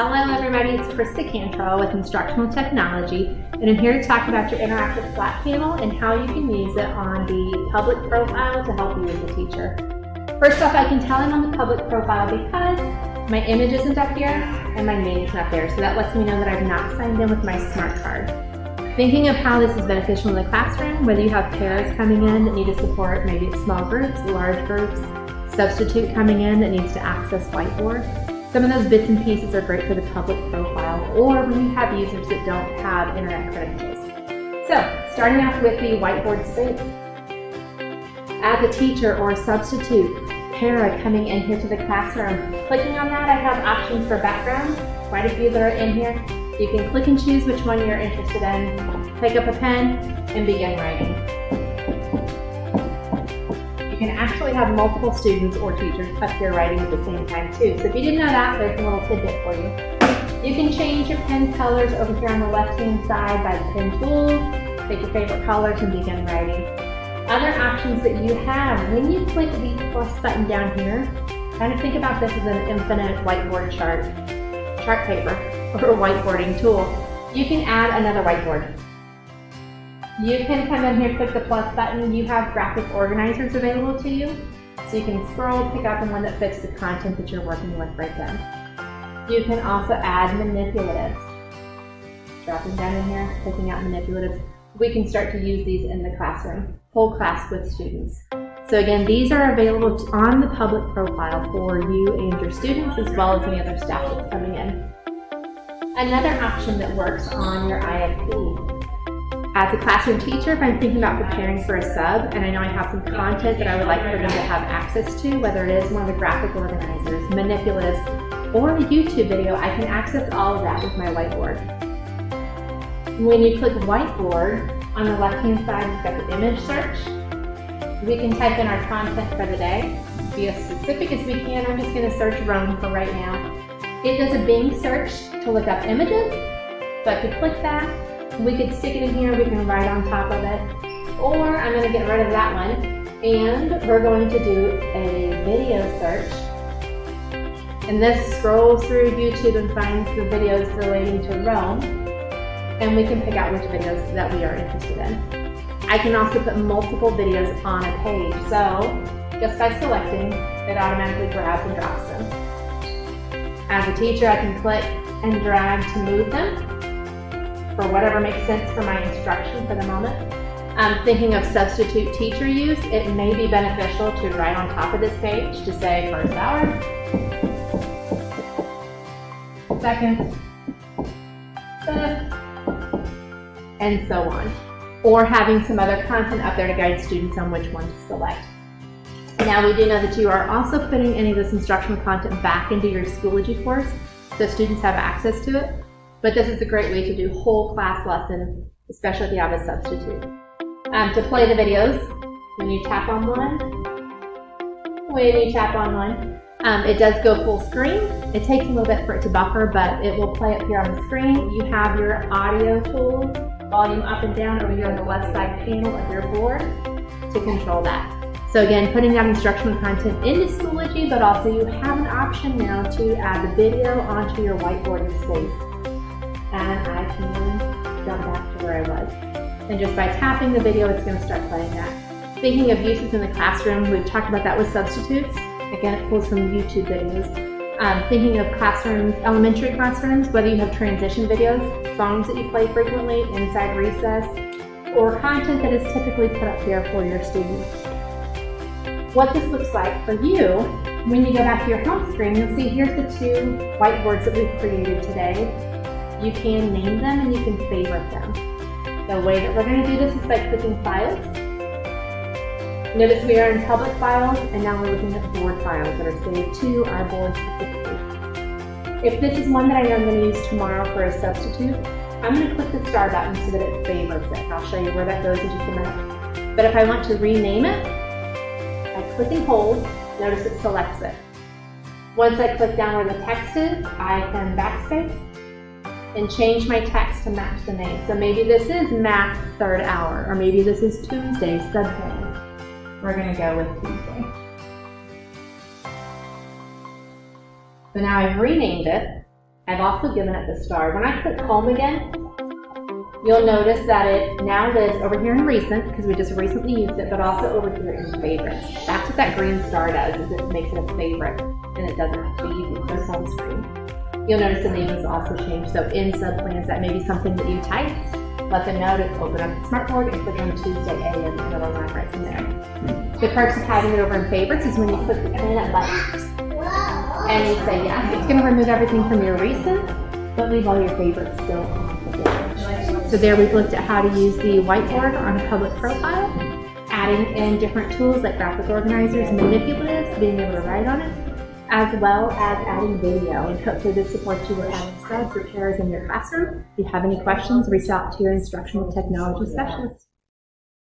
Hello everybody, it's Krista Cantrell with Instructional Technology, and I'm here to talk about your interactive flat panel and how you can use it on the public profile to help you as a teacher. First off, I can tell I'm on the public profile because my image isn't up here and my name's not there, so that lets me know that I've not signed in with my SMART card. Thinking of how this is beneficial in the classroom, whether you have pairs coming in that need to support maybe it's small groups, large groups, substitute coming in that needs to access whiteboard. Some of those bits and pieces are great for the public profile or when you have users that don't have internet credentials. So, starting off with the whiteboard space. As a teacher or a substitute, para coming in here to the classroom, clicking on that, I have options for backgrounds, quite a few that are in here. You can click and choose which one you're interested in, pick up a pen, and begin writing. You can actually have multiple students or teachers up here writing at the same time too. So if you didn't know that, there's a little tidbit for you. You can change your pen colors over here on the left-hand side by the pen tools, pick your favorite colors, and begin writing. Other options that you have, when you click the plus button down here, kind of think about this as an infinite whiteboard chart paper, or a whiteboarding tool. You can add another whiteboard. You can come in here, click the plus button. You have graphic organizers available to you. So you can scroll, pick out the one that fits the content that you're working with right then. You can also add manipulatives. Dropping down in here, picking out manipulatives. We can start to use these in the classroom, whole class with students. So again, these are available on the public profile for you and your students as well as any other staff that's coming in. Another option that works on your IFP. As a classroom teacher, if I'm thinking about preparing for a sub and I know I have some content that I would like for them to have access to, whether it is one of the graphic organizers, manipulatives, or a YouTube video, I can access all of that with my whiteboard. When you click whiteboard, on the left-hand side, it's got the image search. We can type in our content for the day. Be as specific as we can. I'm just going to search Rome for right now. It does a Bing search to look up images. So I could click that. We could stick it in here. We can write on top of it. Or I'm going to get rid of that one. And we're going to do a video search. And this scrolls through YouTube and finds the videos relating to Rome. And we can pick out which videos that we are interested in. I can also put multiple videos on a page, so just by selecting, it automatically grabs and drops them. As a teacher, I can click and drag to move them for whatever makes sense for my instruction for the moment. Thinking of substitute teacher use, it may be beneficial to write on top of this page to say first hour, second, fifth, and so on. Or having some other content up there to guide students on which one to select. Now we do know that you are also putting any of this instructional content back into your Schoology course so students have access to it, but this is a great way to do whole class lesson, especially if you have a substitute. To play the videos, when you tap on one, it does go full screen. It takes a little bit for it to buffer, but it will play up here on the screen. You have your audio tools, volume up and down over here on the left side panel of your board to control that. So again, putting that instructional content into Schoology, but also you have an option now to add the video onto your whiteboarding space. And I can jump back to where I was. And just by tapping the video, it's going to start playing that. Thinking of uses in the classroom, we've talked about that with substitutes. Again, it pulls from YouTube videos. Thinking of classrooms, elementary classrooms, whether you have transition videos, songs that you play frequently inside recess, or content that is typically put up here for your students. What this looks like for you, when you go back to your home screen, you'll see here's the two whiteboards that we've created today. You can name them and you can favorite them. The way that we're going to do this is by clicking Files. Notice we are in public files, and now we're looking at board files that are saved to our board specifically. If this is one that I know I'm going to use tomorrow for a substitute, I'm going to click the star button so that it favorites it. I'll show you where that goes in just a minute. But if I want to rename it, I click and hold, notice it selects it. Once I click down where the text is, I can backspace and change my text to match the name. So maybe this is Math Third Hour, or maybe this is Tuesday Subheading. We're going to go with Tuesday. So now I've renamed it. I've also given it the star. When I click home again, you'll notice that it now lives over here in recent, because we just recently used it, but also over here in favorites. That's what that green star does, is it makes it a favorite, and it doesn't have to be used for home screen. You'll notice the name has also changed, so in subplans, that may be something that you type. Let them know to open up the smartboard and click on Tuesday AM, and it'll run right from there. The perks of having it over in favorites is when you click the internet button and you say yes, it's going to remove everything from your recent, but leave all your favorites still on the board. So there we've looked at how to use the whiteboard on a public profile, adding in different tools like graphic organizers, manipulatives, being able to write on it, as well as adding video. And hopefully this supports you with adding subs or pairs in your classroom. If you have any questions, reach out to your Instructional Technology Specialist.